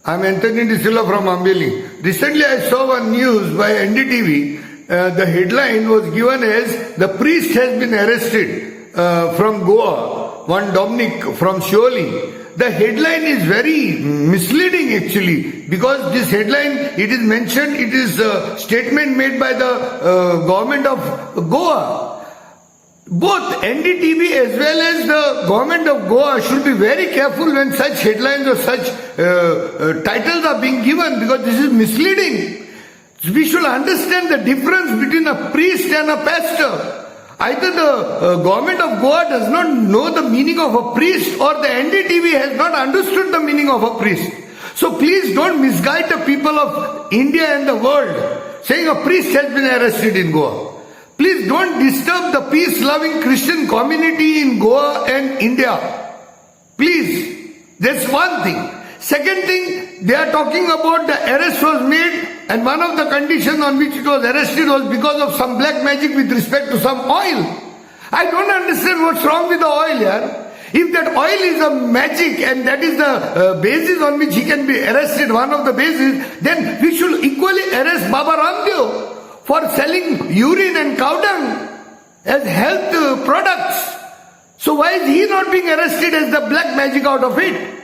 I'm Anthony D'Souza from Ambeli. Recently I saw one news by NDTV. The headline was given as the priest has been arrested from Goa, one Dominic from Shioli. The headline is very misleading actually, because this headline, it is mentioned, it is a statement made by the government of Goa. Both NDTV as well as the government of Goa should be very careful when such headlines or such titles are being given, because this is misleading. We should understand the difference between a priest and a pastor. Either the government of Goa does not know the meaning of a priest, or the NDTV has not understood the meaning of a priest. So please don't misguide the people of India and the world saying a priest has been arrested in Goa. Please don't disturb the peace-loving Christian community in Goa and India. Please. That's one thing. Second thing, they are talking about the arrest was made, and one of the conditions on which it was arrested was because of some black magic with respect to some oil. I don't understand what's wrong with the oil here. If that oil is a magic and that is the basis on which he can be arrested, one of the bases, then we should equally arrest Baba Ramdev for selling urine and cow dung as health products. So why is he not being arrested as the black magic out of it?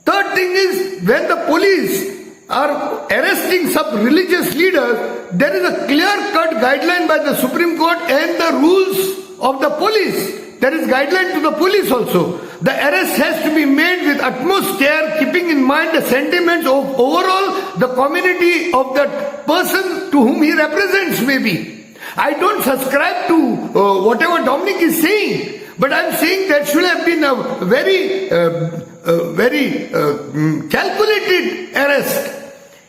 Third thing is, when the police are arresting some religious leaders, there is a clear-cut guideline by the Supreme Court and the rules of the police. There is guideline to the police also. The arrest has to be made with utmost care, keeping in mind the sentiments of overall the community of that person to whom he represents maybe. I don't subscribe to whatever Dominic is saying, but I'm saying that should have been a very calculated arrest.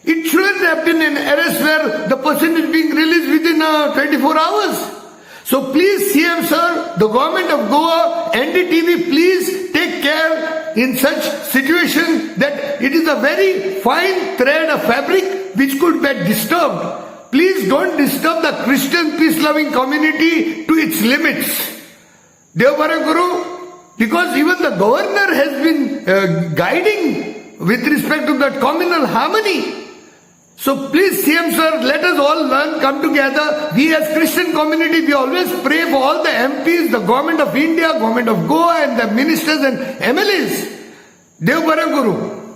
It shouldn't have been an arrest where the person is being released within 24 hours. So please, CM sir, the government of Goa, NDTV, please take care in such situation that it is a very fine thread of fabric which could be disturbed. Please don't disturb the Christian peace-loving community to its limits. Devbara Guru, because even the governor has been guiding with respect to that communal harmony. So please, CM sir, let us all learn, come together. We as Christian community, we always pray for all the MPs, the government of India, government of Goa and the ministers and MLAs. Devbara Guru.